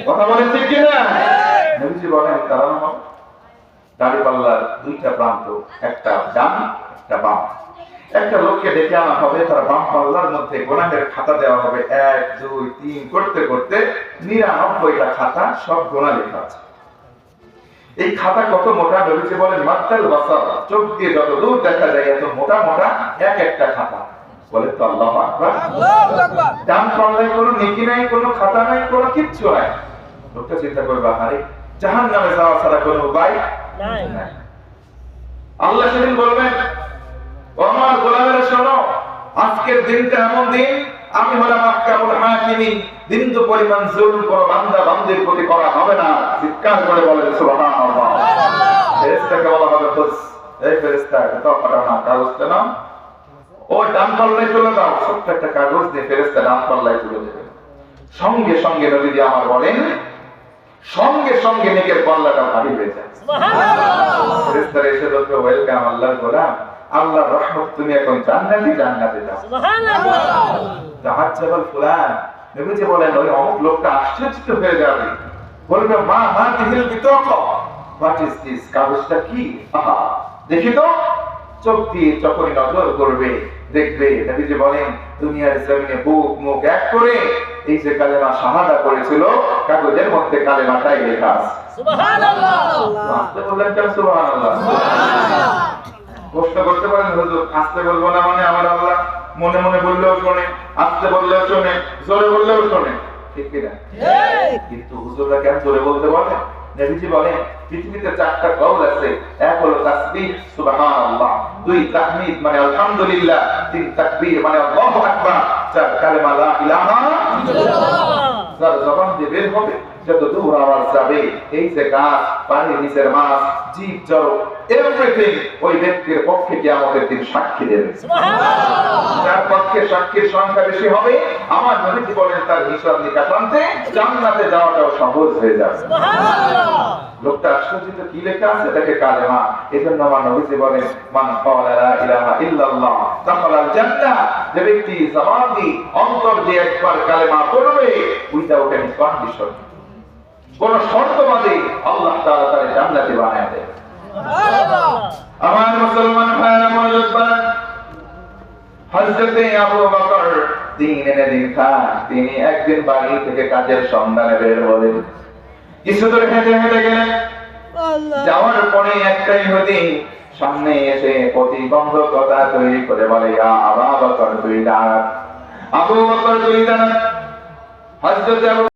কথা বলেন ঠিক কিনা? নবীজি বলেন দাঁড়ানো হবে, দাঁড়িপাল্লার দুইটা প্রান্ত, একটা ডান একটা বাম। একটা লোককে ডেকে আনা হবে, তার বাম পাল্লার মধ্যে গুনাহের খাতা দেওয়া হবে, 1 2 3 করতে করতে 99টা খাতা, সব গুনাহ লেখা আছে। এই খাতা কত মোটা? নবীজি বলেন মাত্তাল বাসার, চোখ দিয়ে যত দূর দেখা যায় এত মোটা মোটা এক একটা খাতা। বলে তো আল্লাহু আকবার। ডান পাল্লায় কোনো নেকি নাই, কোনো খাতা নাই, কোনো কিচ্ছু নাই। লোকটা চিন্তা করবে, আরে জাহান্নামে যাওয়া ছাড়া কোনো উপায় নাই। আল্লাহ সেদিন বলবেন, ও আমার গোলামেরা শোনো, আজকের দিনটা এমন দিন, আমি হলাম আহকামুল হাকিমিন, বিন্দু পরিমাণ জুলুম কোন বান্দা বান্দির প্রতি করা হবে না। চিৎকার করে বলেন সুবহানাল্লাহ। ফেরেশতাকে বলা হবে, খুশ, এই ফেরেশতা এটা পাঠাও না, কাগজটা নাও, ও ডান পাল্লায় চলে যাও। ছোট্ট একটা কাগজ দিয়ে ফেরেশতা ডান পাল্লায় তুলে দেবে। সঙ্গে সঙ্গে নবীজি আমার বলেন, সঙ্গে সঙ্গে নেকের পাল্লাটা ভারী হয়ে যায়। সুবহানাল্লাহ। ফেরেশতারা এসে বলবে, ওয়েলকাম আল্লাহর গোলাম, আল্লাহর রহমত, তুমি এখন জান্নাতে যাও। সুবহানাল্লাহ। তাহাজ্জাবাল ফুলান, নবীজি বলেন ওই অমুক লোকটা আশ্চর্যিত হয়ে যাবে, বলবে মা হাদিহিল বিতাকা, হোয়াট ইজ দিস, কাগজটা কি? আহা দেখি তো। চোখ দিয়ে যখনই নজর করবে দেখবে, নবীজি বলেন দুনিয়ার জমিনে বুক মুখ এক করে এই যে কালেমা শাহাদা করেছিল, কাগজের মধ্যে কালেমাটাই লেখা আছে। সুবহানাল্লাহ। আসতে বললেন কেন সুবহানাল্লাহ? সুবহানাল্লাহ। প্রশ্ন করতে পারেন, হুজুর আসতে বলবো না মানে আমার আল্লাহ মনে মনে বললেও শোনে, আসতে বললেও শোনে, জোরে বললেও শোনে, ঠিক কিনা? কিন্তু হুজুররা কেন জোরে বলতে বলে? নবীজি বলেন পৃথিবীতে 4টা কওল আছে, এক হলো তাসবিহ সুবহানাল্লাহ, 2 তাহমিদ মানে আলহামদুলিল্লাহ, 3 তাকবীর মানে আল্লাহু আকবার, 4 কালেমা লা ইলাহা ইল্লাল্লাহ। যার জবান দিয়ে বের হবে, যত দূর আওয়াজ যাবে, এই যে গাছ, পানির নিচের মাছ, জীব জড়, এভরিথিং ওই ব্যক্তির পক্ষে কিয়ামতের দিন সাক্ষী দেবে। সুবহানাল্লাহ। যার পক্ষে সাক্ষীর সংখ্যা বেশি হবে, আমার নবীজি বলেন তার হিসাব নিকাশ আনতে জান্নাতে যাওয়াটাও সহজ হয়ে যাবে। সুবহানাল্লাহ। লোকটা আশ্চর্যিত, কি লেখা আছে? দেখে কালেমা। এজন্য আমার নবীজি বলেন মান ক্বালা লা ইলাহা ইল্লাল্লাহ দাখালাল জান্নাহ, যে ব্যক্তি জবান দিয়ে অন্তর দিয়ে একবার কালেমা পড়বে উইদাউট এনি কন্ডিশন, কোন শর্ত বাদে, আল্লাহ তাআলা তার জান্নাতে বানায় দেয়। সুবহানাল্লাহ। আমার মুসলমান ভাইরা মনোযোগ দেন, হযরতে আবু বকর দিন এনে দিন খান, তিনি একদিন বাড়ি থেকে কাজের সন্ধানে বের হলেন। কিছু দূর হেঁটে হেঁটে গেলেন, যাওয়ার পরে একটা ইহুদি সামনে এসে প্রতিবন্ধকতা তৈরি করে বলে, ইয়া আবু বকর তুই দাঁড়া, আবু বকর তুই দাঁড়া। হযরত